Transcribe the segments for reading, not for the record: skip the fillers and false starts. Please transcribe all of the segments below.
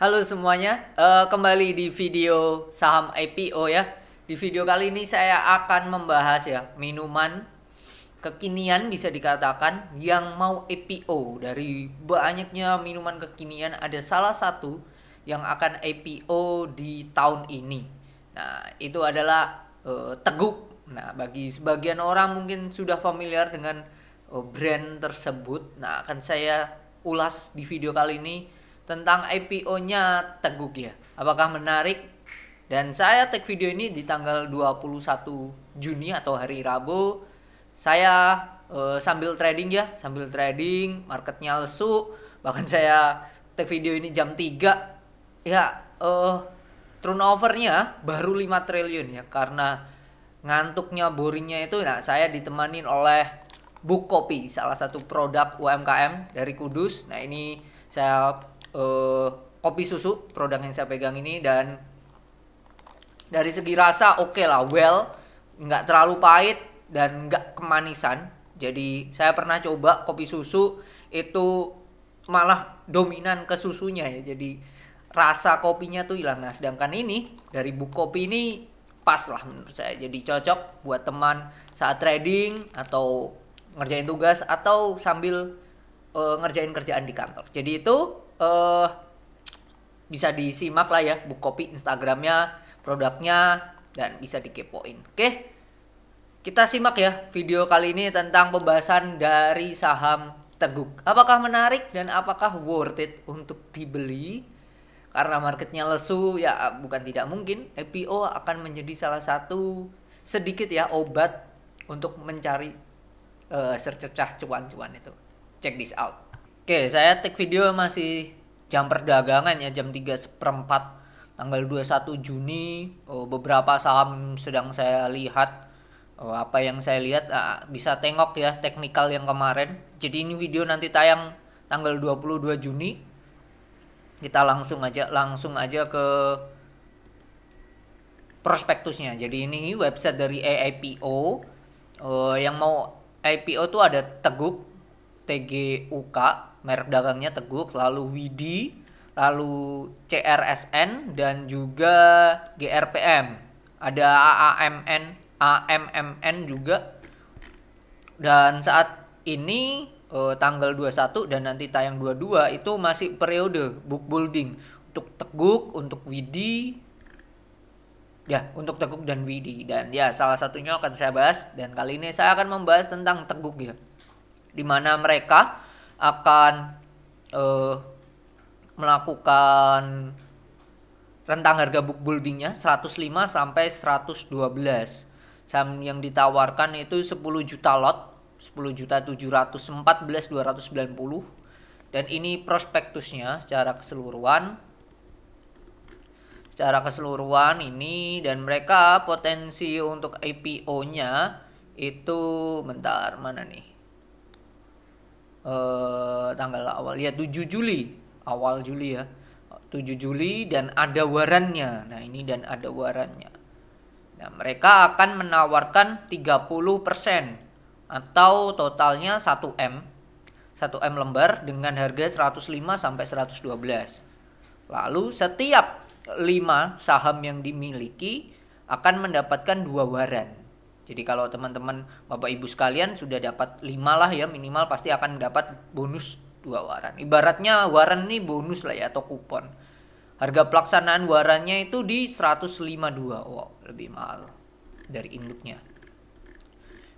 Halo semuanya, kembali di video saham IPO ya. Di video kali ini saya akan membahas ya minuman kekinian bisa dikatakan yang mau IPO. Dari banyaknya minuman kekinian ada salah satu yang akan IPO di tahun ini. Nah, itu adalah Teguk. Nah, bagi sebagian orang mungkin sudah familiar dengan brand tersebut. Nah, akan saya ulas di video kali ini tentang IPO-nya Teguk ya. Apakah menarik? Dan saya tag video ini di tanggal 21 Juni atau hari Rabu. Saya sambil trading ya, sambil trading, marketnya lesu. Bahkan saya tag video ini jam 3. Ya, turnovernya baru 5 triliun ya, karena ngantuknya, boringnya itu. Nah, saya ditemanin oleh Bukkopi, salah satu produk UMKM dari Kudus. Nah, ini saya kopi susu produk yang saya pegang ini, dan dari segi rasa oke lah, nggak terlalu pahit dan nggak kemanisan. Jadi saya pernah coba kopi susu itu malah dominan ke susunya ya, jadi rasa kopinya tuh hilang. Nah, sedangkan ini dari Bukkopi ini pas lah menurut saya, jadi cocok buat teman saat trading atau ngerjain tugas atau sambil ngerjain kerjaan di kantor. Jadi itu bisa disimak lah ya Bukkopi Instagramnya, produknya, dan bisa dikepoin. Oke, kita simak ya video kali ini tentang pembahasan dari saham Teguk. Apakah menarik dan apakah worth it untuk dibeli? Karena marketnya lesu ya, bukan tidak mungkin IPO akan menjadi salah satu sedikit ya obat untuk mencari secercah cuan-cuan itu. Check this out. Oke, saya take video masih jam perdagangan ya, jam 3:04 tanggal 21 Juni. Beberapa saham sedang saya lihat. Apa yang saya lihat, bisa tengok ya teknikal yang kemarin. Jadi ini video nanti tayang tanggal 22 Juni. Kita langsung aja ke prospektusnya. Jadi ini website dari AIPO. Yang mau IPO tuh ada Teguk, TGUK, merek dagangnya Teguk, lalu Widi, lalu CRSN, dan juga GRPM. Ada AMMN juga. Dan saat ini tanggal 21 dan nanti tayang 22 itu masih periode book building untuk Teguk, untuk Widi. Ya, untuk Teguk dan Widi. Dan ya, salah satunya akan saya bahas. Dan kali ini saya akan membahas tentang Teguk ya, dimana mereka akan melakukan rentang harga book buildingnya 105 sampai 112. Saham yang ditawarkan itu 10 juta lot, 10.714.290. Dan ini prospektusnya secara keseluruhan ini. Dan mereka potensi untuk IPO-nya itu bentar, mana nih? Tanggal awal ya, 7 Juli, awal Juli ya, 7 Juli, dan ada warannya. Nah, ini dan ada warannya. Nah, mereka akan menawarkan 30% atau totalnya 1M lembar dengan harga 105 sampai 112. Lalu setiap 5 saham yang dimiliki akan mendapatkan 2 waran. Jadi kalau teman-teman Bapak Ibu sekalian sudah dapat 5 lah ya, minimal pasti akan dapat bonus 2 waran. Ibaratnya waran nih bonus lah ya, atau kupon. Harga pelaksanaan warannya itu di 152. Wow, lebih mahal dari induknya.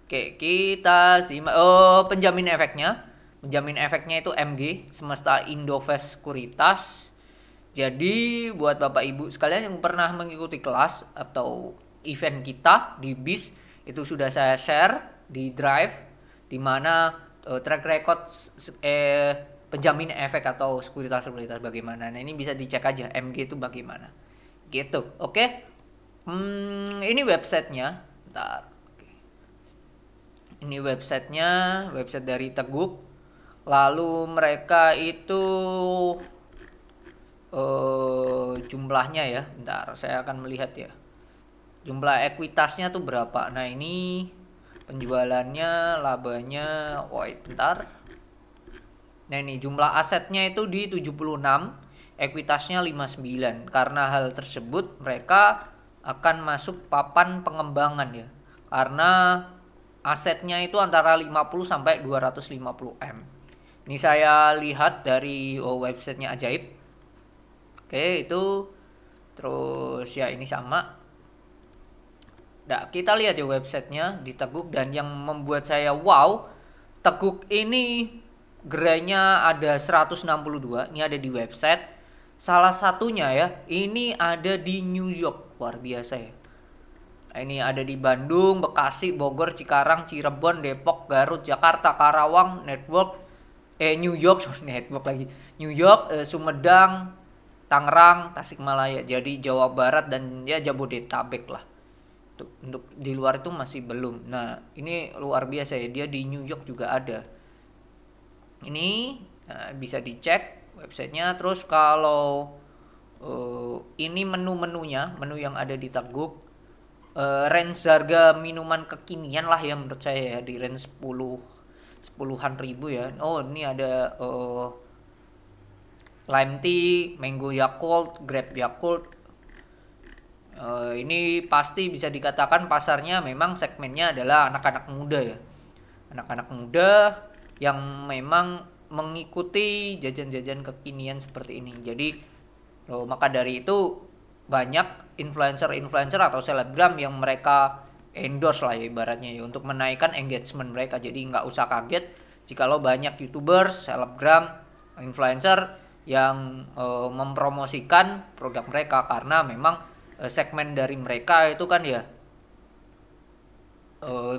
Oke, kita simak penjamin efeknya. Penjamin efeknya itu MG, Semesta Indovest Sekuritas. Jadi buat Bapak Ibu sekalian yang pernah mengikuti kelas atau event kita di BIS, itu sudah saya share di Drive, di mana track record penjamin efek atau sekuritas bagaimana. Nah, ini bisa dicek aja MG itu bagaimana. Gitu. Oke. Ini websitenya. Bentar. Ini websitenya, website dari Teguk. Lalu mereka itu jumlahnya ya. Bentar, saya akan melihat ya. Jumlah ekuitasnya tuh berapa. Nah, ini penjualannya, labanya, bentar. Nah, ini jumlah asetnya itu di 76, ekuitasnya 59. Karena hal tersebut mereka akan masuk papan pengembangan ya. Karena asetnya itu antara 50 sampai 250 M. Ini saya lihat dari websitenya Ajaib. Oke, itu terus ya ini sama. Nah, kita lihat ya websitenya di Teguk, dan yang membuat saya wow, Teguk ini gerainya ada 162. Ini ada di website. Salah satunya ya, ini ada di New York. Luar biasa ya. Nah, ini ada di Bandung, Bekasi, Bogor, Cikarang, Cirebon, Depok, Garut, Jakarta, Karawang, New York, network lagi. New York, Sumedang, Tangerang, Tasikmalaya. Jadi Jawa Barat dan ya Jabodetabek lah. Untuk di luar itu masih belum. Nah, ini luar biasa ya. Dia di New York juga ada. Ini bisa dicek websitenya. Terus kalau ini menu-menunya, menu yang ada di Teguk, range harga minuman kekinian lah ya menurut saya ya, di range 10-an ribu ya. Oh, ini ada Lime Tea, Mango Yakult, Grape Yakult. Ini pasti bisa dikatakan pasarnya memang segmennya adalah anak-anak muda ya. Anak-anak muda yang memang mengikuti jajan-jajan kekinian seperti ini. Jadi maka dari itu banyak influencer-influencer atau selebgram yang mereka endorse lah ya ibaratnya ya, untuk menaikkan engagement mereka. Jadi nggak usah kaget jikalau banyak YouTubers, selebgram, influencer yang mempromosikan produk mereka, karena memang segmen dari mereka itu kan ya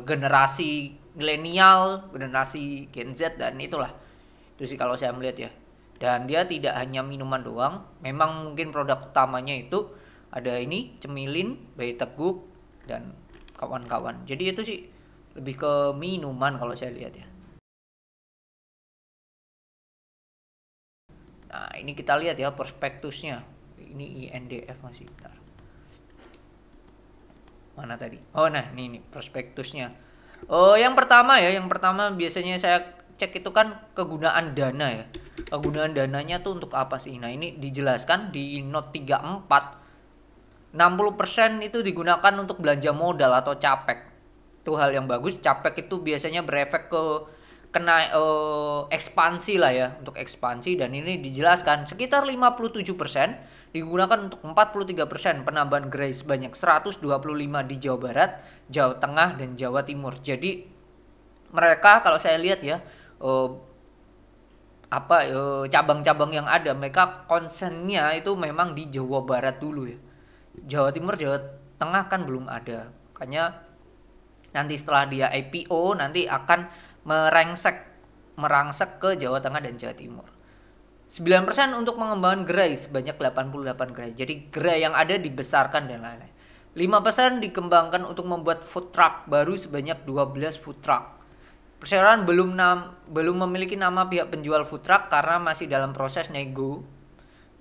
generasi milenial, generasi Gen Z, dan itulah itu sih kalau saya melihat ya. Dan dia tidak hanya minuman doang, memang mungkin produk utamanya itu ada ini cemilin by Teguk dan kawan-kawan. Jadi itu sih lebih ke minuman kalau saya lihat ya. Nah, ini kita lihat ya prospektusnya. Ini INDF masih bentar. Mana tadi? Oh, nah ini prospektusnya. Oh, yang pertama biasanya saya cek itu kan kegunaan dana ya. Kegunaan dananya tuh untuk apa sih? Nah, ini dijelaskan di note 34. 60% itu digunakan untuk belanja modal atau capek. Itu hal yang bagus. Capek itu biasanya berefek ke ekspansi lah ya, untuk ekspansi, dan ini dijelaskan sekitar 57% digunakan untuk 43% penambahan gerai sebanyak 125 di Jawa Barat, Jawa Tengah, dan Jawa Timur. Jadi mereka kalau saya lihat ya cabang-cabang yang ada, mereka konsennya itu memang di Jawa Barat dulu ya. Jawa Timur, Jawa Tengah kan belum ada. Makanya nanti setelah dia IPO nanti akan merangsek ke Jawa Tengah dan Jawa Timur. 9% untuk pengembangan gerai sebanyak 88 gerai. Jadi gerai yang ada dibesarkan dan lain-lain. 5% dikembangkan untuk membuat food truck baru sebanyak 12 food truck. Perseroan belum memiliki nama pihak penjual food truck karena masih dalam proses nego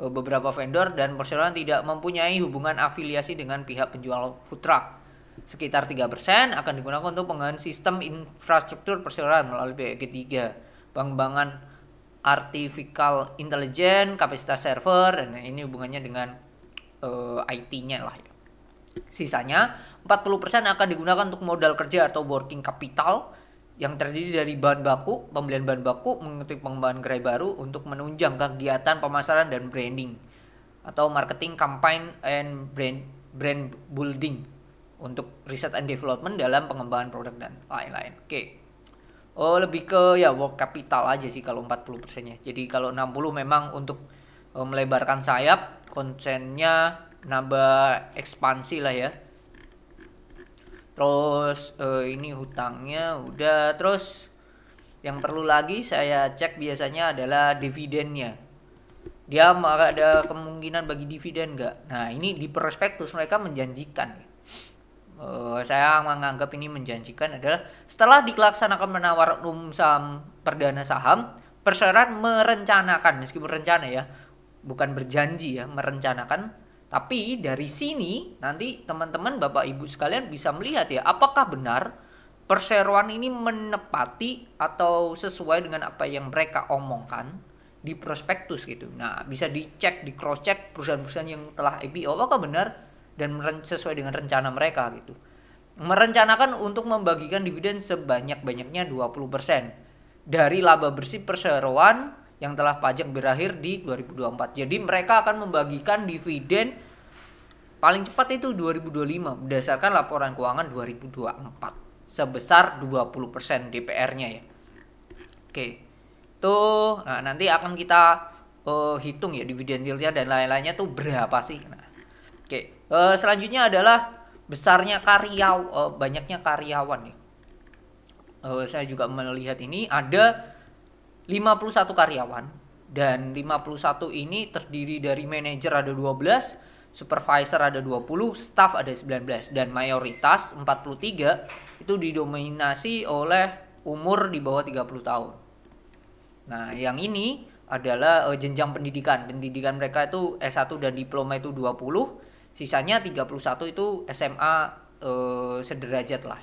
beberapa vendor, dan perseroan tidak mempunyai hubungan afiliasi dengan pihak penjual food truck. Sekitar 3% akan digunakan untuk pengembangan sistem infrastruktur perseroan melalui pihak ketiga, pengembangan artificial intelligence, kapasitas server, dan ini hubungannya dengan IT-nya lah ya. Sisanya 40% akan digunakan untuk modal kerja atau working capital yang terdiri dari bahan baku, pembelian bahan baku, mengikuti pengembangan gerai baru untuk menunjang kegiatan pemasaran dan branding atau marketing campaign and brand building, untuk riset and development dalam pengembangan produk dan lain-lain. Oke. Lebih ke ya work capital aja sih kalau 40%-nya. Jadi kalau 60 memang untuk melebarkan sayap, konsennya nambah ekspansi lah ya. Terus ini hutangnya udah. Terus yang perlu lagi saya cek biasanya adalah dividennya. Dia ada kemungkinan bagi dividen nggak? Nah, ini di prospektus mereka menjanjikan. Saya menganggap ini menjanjikan adalah setelah dilaksanakan penawaran umum saham perdana saham, perseroan merencanakan, meskipun rencana ya, bukan berjanji ya, merencanakan. Tapi dari sini nanti teman-teman Bapak Ibu sekalian bisa melihat ya, apakah benar perseroan ini menepati atau sesuai dengan apa yang mereka omongkan. di prospektus gitu. Nah, bisa dicek, di cross check perusahaan-perusahaan yang telah IPO apakah benar dan sesuai dengan rencana mereka gitu. Merencanakan untuk membagikan dividen sebanyak-banyaknya 20% dari laba bersih perseroan yang telah pajak berakhir di 2024. Jadi mereka akan membagikan dividen paling cepat itu 2025 berdasarkan laporan keuangan 2024 sebesar 20% DPR-nya ya. Oke. Tuh, nah nanti akan kita hitung ya dividen yield-nya dan lain-lainnya tuh berapa sih. Nah, oke. Selanjutnya adalah besarnya banyaknya karyawan nih. Saya juga melihat ini ada 51 karyawan dan 51 ini terdiri dari manajer ada 12, supervisor ada 20, staff ada 19 dan mayoritas 43 itu didominasi oleh umur di bawah 30 tahun. Nah, yang ini adalah jenjang pendidikan. Pendidikan mereka itu S1 dan diploma itu 20, sisanya 31 itu SMA sederajat lah.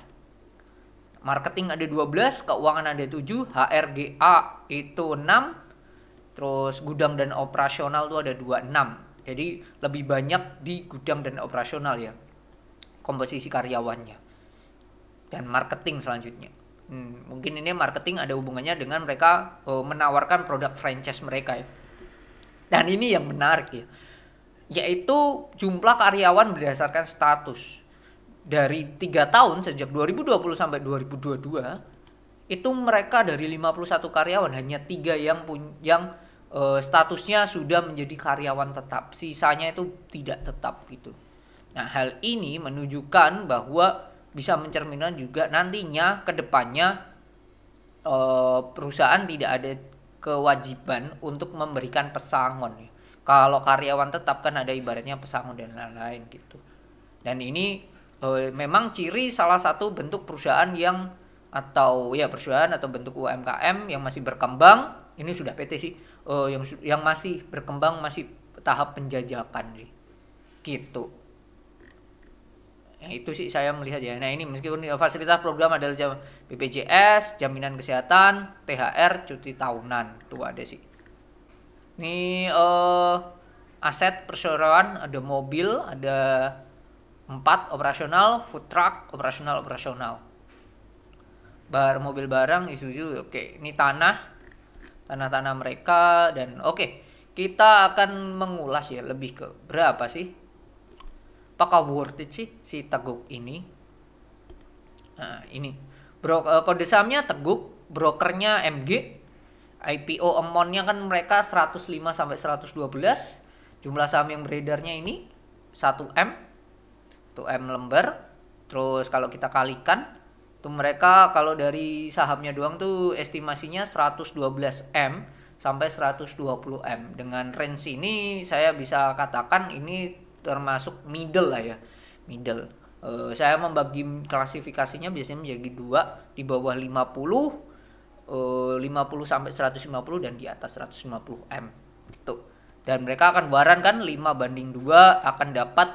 Marketing ada 12, keuangan ada 7, HRGA itu 6, terus gudang dan operasional itu ada 26. Jadi lebih banyak di gudang dan operasional ya komposisi karyawannya. Dan marketing selanjutnya. Mungkin ini marketing ada hubungannya dengan mereka menawarkan produk franchise mereka ya. Dan ini yang menarik ya, yaitu jumlah karyawan berdasarkan status. Dari 3 tahun sejak 2020 sampai 2022 itu mereka dari 51 karyawan hanya 3 yang statusnya sudah menjadi karyawan tetap, sisanya itu tidak tetap gitu. Nah, hal ini menunjukkan bahwa bisa mencerminkan juga nantinya ke depannya perusahaan tidak ada kewajiban untuk memberikan pesangon ya. Kalau karyawan tetap kan ada ibaratnya pesangon dan lain-lain gitu. Dan ini memang ciri salah satu bentuk perusahaan perusahaan atau bentuk UMKM yang masih berkembang. Ini sudah PT sih, yang masih berkembang, masih tahap penjajakan sih gitu. Nah, itu sih saya melihat ya. Nah, ini meskipun fasilitas program adalah BPJS, jaminan kesehatan, THR, cuti tahunan, itu ada sih. Ini aset perseroan, ada mobil, ada 4 operasional, food truck, operasional. Mobil barang, Isuzu, oke. Ini tanah mereka dan oke. Kita akan mengulas ya lebih ke berapa sih? Apakah worth it sih si Teguk ini? Nah, ini. Kode sahamnya Teguk, brokernya MG. IPO amount-nya kan mereka 105 sampai 112. Jumlah saham yang beredarnya ini 1M. 1M lembar. Terus kalau kita kalikan tuh mereka kalau dari sahamnya doang tuh estimasinya 112M sampai 120M. Dengan range ini saya bisa katakan ini termasuk middle lah ya. Middle. Saya membagi klasifikasinya biasanya menjadi 2, di bawah 50, 50 sampai 150 dan di atas 150M gitu. Dan mereka akan waran kan 5/2 akan dapat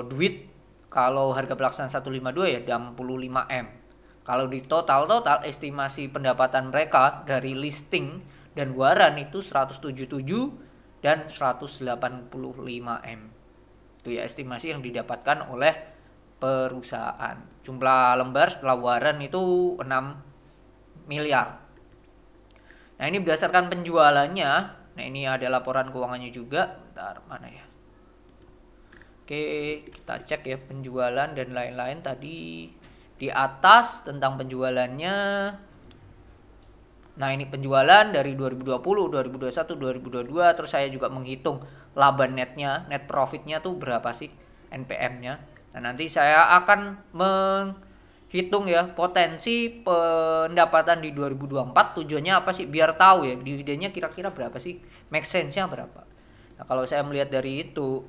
duit. Kalau harga pelaksanaan 152 ya 65M. Kalau di total estimasi pendapatan mereka dari listing dan waran itu 177 dan 185M. Itu ya estimasi yang didapatkan oleh perusahaan. Jumlah lembar setelah waran itu 6 miliar. Nah, ini berdasarkan penjualannya. Nah, ini ada laporan keuangannya juga. Bentar, mana ya? Oke, kita cek ya penjualan dan lain-lain tadi di atas tentang penjualannya. Nah, ini penjualan dari 2020, 2021, 2022. Terus saya juga menghitung laba netnya, net profitnya tuh berapa sih NPM-nya. Nah, nanti saya akan menghitung ya potensi pendapatan di 2024. Tujuannya apa sih? Biar tahu ya dividennya kira-kira berapa sih, make sense-nya berapa. Nah, kalau saya melihat dari itu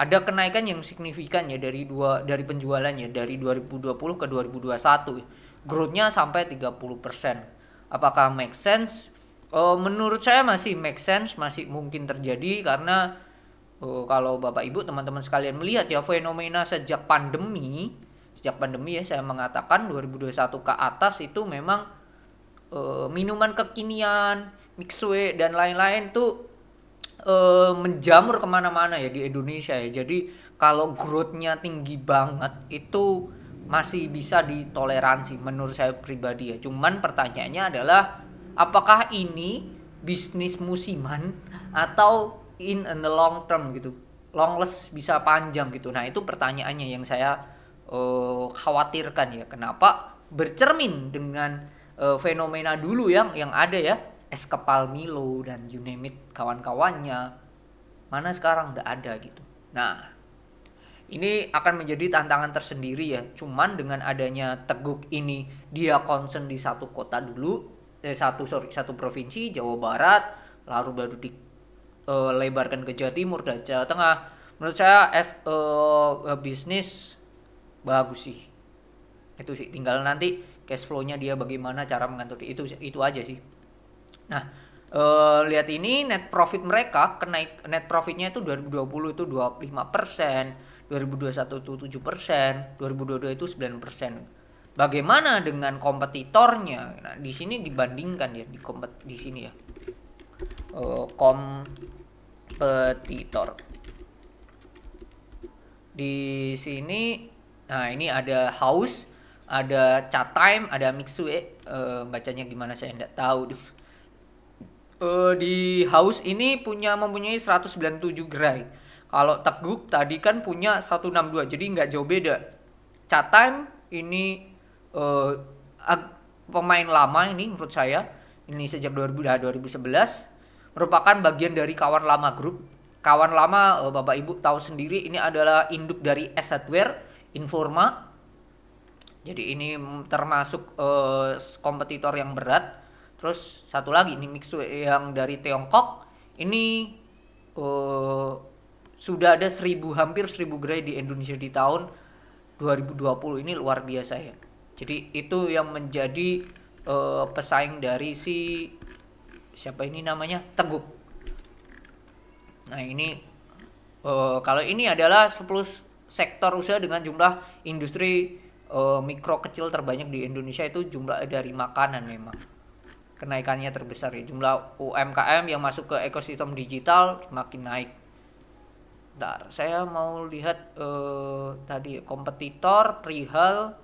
ada kenaikan yang signifikan ya dari penjualannya dari 2020 ke 2021. Growth-nya sampai 30%. Apakah make sense? Menurut saya masih make sense, masih mungkin terjadi karena kalau Bapak Ibu teman-teman sekalian melihat ya fenomena sejak pandemi ya saya mengatakan 2021 ke atas itu memang minuman kekinian, Mixue dan lain-lain tuh menjamur kemana-mana ya di Indonesia ya. Jadi kalau growth-nya tinggi banget itu masih bisa ditoleransi menurut saya pribadi ya. Cuman pertanyaannya adalah apakah ini bisnis musiman atau in the long term gitu, longless bisa panjang gitu. Nah itu pertanyaannya yang saya khawatirkan ya. Kenapa bercermin dengan fenomena dulu yang ada ya, es kepal Milo dan you name it kawan-kawannya, mana sekarang udah ada gitu. Nah ini akan menjadi tantangan tersendiri ya. Cuman dengan adanya Teguk ini dia concern di satu kota dulu, satu provinsi Jawa Barat, lalu baru dilebarkan ke Jawa Timur dan Jawa Tengah. Menurut saya bisnis bagus sih. Itu sih, tinggal nanti cash flow-nya dia bagaimana cara mengatur itu aja sih. Nah, lihat ini net profit mereka, net profitnya itu 2020 itu 25%, 2021 itu 7%, 2022 itu 9%. Bagaimana dengan kompetitornya? Nah, di sini dibandingkan ya di sini ya. Kompetitor. Di sini nah ini ada House, ada Chatime, ada Mixue. Bacanya gimana saya enggak tahu. Di House ini mempunyai 197 gerai. Kalau Teguk tadi kan punya 162, jadi nggak jauh beda. Chatime ini pemain lama ini menurut saya. Ini sejak 2011 merupakan bagian dari Kawan Lama Group. Kawan Lama Bapak Ibu tahu sendiri ini adalah induk dari S Hardware, Informa. Jadi ini termasuk kompetitor yang berat. Terus satu lagi ini Mixue yang dari Tiongkok. Ini sudah ada hampir 1000 gerai di Indonesia di tahun 2020. Ini luar biasa ya. Jadi itu yang menjadi pesaing dari siapa ini namanya, Teguk. Nah ini kalau ini adalah 10 sektor usaha dengan jumlah industri mikro kecil terbanyak di Indonesia, itu jumlah dari makanan memang. Kenaikannya terbesar ya. Jumlah UMKM yang masuk ke ekosistem digital semakin naik. Bentar, saya mau lihat tadi kompetitor perihal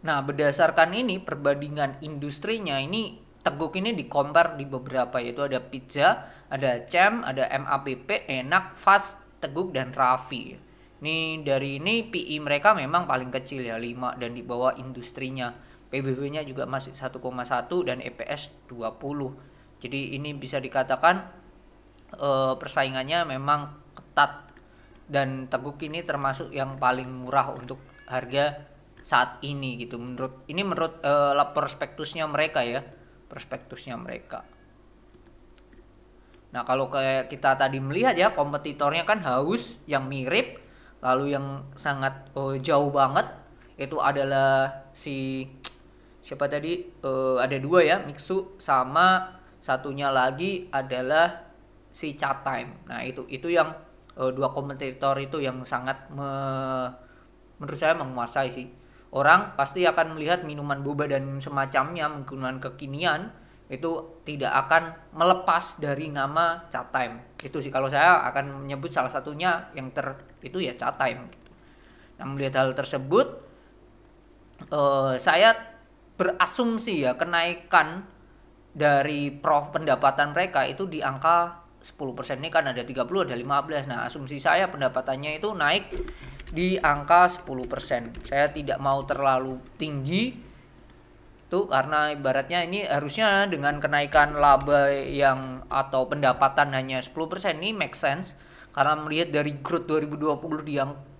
Nah, berdasarkan ini perbandingan industrinya ini Teguk ini di-compare di beberapa, yaitu ada Pizza, ada Cem, ada MAPP, Enak, Fast, Teguk dan Raffi. Ini dari ini PI mereka memang paling kecil ya, 5 dan di bawah industrinya. PBB-nya juga masih 1,1 dan EPS 20. Jadi ini bisa dikatakan persaingannya memang ketat dan Teguk ini termasuk yang paling murah untuk harga saat ini gitu. Menurut prospektusnya mereka ya. Nah, kalau kayak kita tadi melihat ya, kompetitornya kan House yang mirip, lalu yang sangat jauh banget itu adalah siapa tadi, ada dua ya, Mixu, sama satunya lagi adalah si Chatime. Nah itu yang dua kompetitor itu yang sangat menurut saya menguasai sih. Orang pasti akan melihat minuman boba dan semacamnya menggunakan kekinian itu tidak akan melepas dari nama Chatime. Itu sih kalau saya akan menyebut salah satunya yang itu ya Chatime gitu. Nah, melihat hal tersebut saya berasumsi ya kenaikan dari pendapatan mereka itu di angka 10%. Ini kan ada 30, ada 15. Nah, asumsi saya pendapatannya itu naik di angka 10%. Saya tidak mau terlalu tinggi itu karena ibaratnya ini harusnya dengan kenaikan laba atau pendapatan hanya 10% ini make sense. Karena melihat dari growth 2020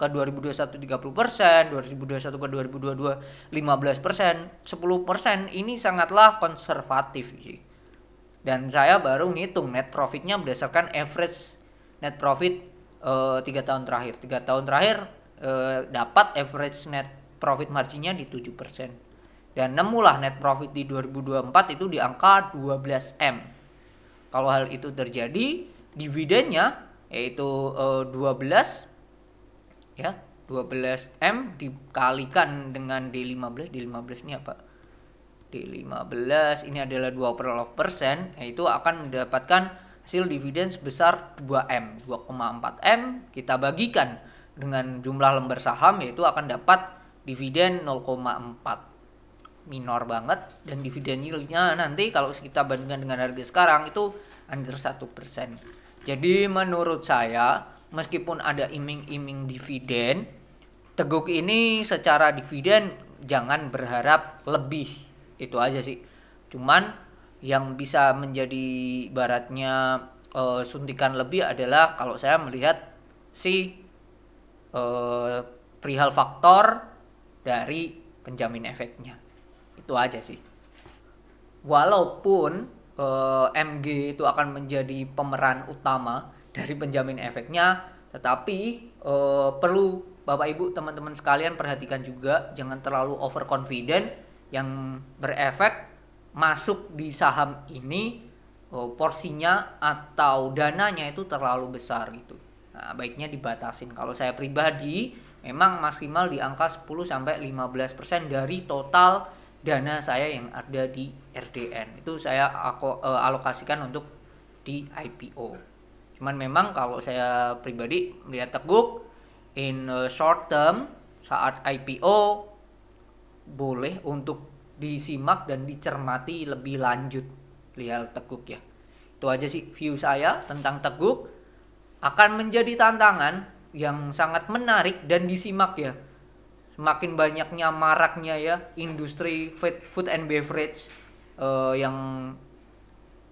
ke 2021 30%, 2021 ke 2022 15%, 10% ini sangatlah konservatif sih. Dan saya baru ngitung net profitnya berdasarkan average net profit 3 tahun terakhir. 3 tahun terakhir dapat average net profit marginnya di 7%. Dan nemulah net profit di 2024 itu di angka 12M. Kalau hal itu terjadi, dividennya yaitu 12 ya, 12M dikalikan dengan D15. D15 ini apa? D15 ini adalah 20%, yaitu akan mendapatkan hasil dividen sebesar 2M. 2,4M kita bagikan dengan jumlah lembar saham, yaitu akan dapat dividen 0,4. Minor banget, dan dividen yieldnya nanti kalau kita bandingkan dengan harga sekarang itu under 1%. Jadi menurut saya, meskipun ada iming-iming dividen, Teguk ini secara dividen jangan berharap lebih. Itu aja sih. Cuman yang bisa menjadi ibaratnya suntikan lebih adalah kalau saya melihat si perihal faktor dari penjamin efeknya. Itu aja sih. Walaupun MG itu akan menjadi pemeran utama dari penjamin efeknya, tetapi perlu Bapak Ibu teman-teman sekalian perhatikan juga, jangan terlalu overconfident yang berefek masuk di saham ini porsinya atau dananya itu terlalu besar gitu. Nah, baiknya dibatasin. Kalau saya pribadi memang maksimal di angka 10-15% dari total dana saya yang ada di RDN. Itu saya alokasikan untuk di IPO. Cuman memang kalau saya pribadi melihat Teguk in short term saat IPO boleh untuk disimak dan dicermati lebih lanjut lihat Teguk ya. Itu aja sih view saya tentang Teguk. Akan menjadi tantangan yang sangat menarik dan disimak ya. Semakin banyaknya maraknya ya industri food and beverage yang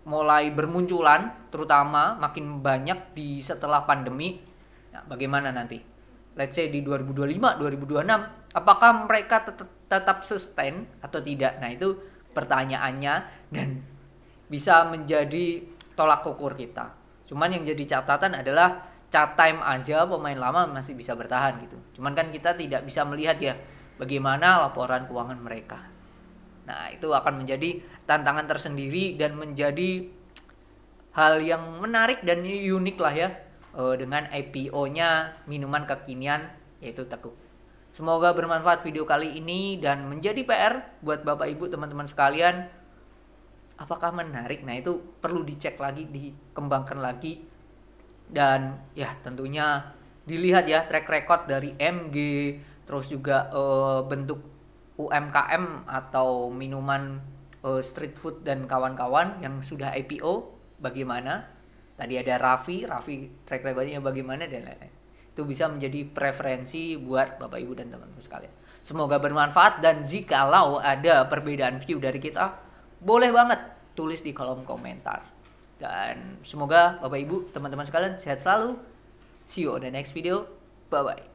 mulai bermunculan, terutama makin banyak di setelah pandemi. Nah, bagaimana nanti? Let's say di 2025, 2026, apakah mereka tetap sustain atau tidak? Nah, itu pertanyaannya dan bisa menjadi tolak ukur kita. Cuman yang jadi catatan adalah cat time aja pemain lama masih bisa bertahan gitu. Cuman kan kita tidak bisa melihat ya bagaimana laporan keuangan mereka. Nah, itu akan menjadi tantangan tersendiri dan menjadi hal yang menarik dan unik lah ya dengan IPO-nya minuman kekinian yaitu Teguk. Semoga bermanfaat video kali ini dan menjadi PR buat Bapak Ibu teman-teman sekalian. Apakah menarik? Nah, itu perlu dicek lagi, dikembangkan lagi. Dan ya tentunya dilihat ya track record dari MG, terus juga bentuk UMKM atau minuman street food dan kawan-kawan yang sudah IPO bagaimana. Tadi ada Raffi track recordnya bagaimana dan lain-lain. Itu bisa menjadi preferensi buat Bapak Ibu dan teman-teman sekalian. Semoga bermanfaat, dan jikalau ada perbedaan view dari kita, boleh banget tulis di kolom komentar. Dan semoga Bapak Ibu teman-teman sekalian sehat selalu. See you on the next video. Bye bye.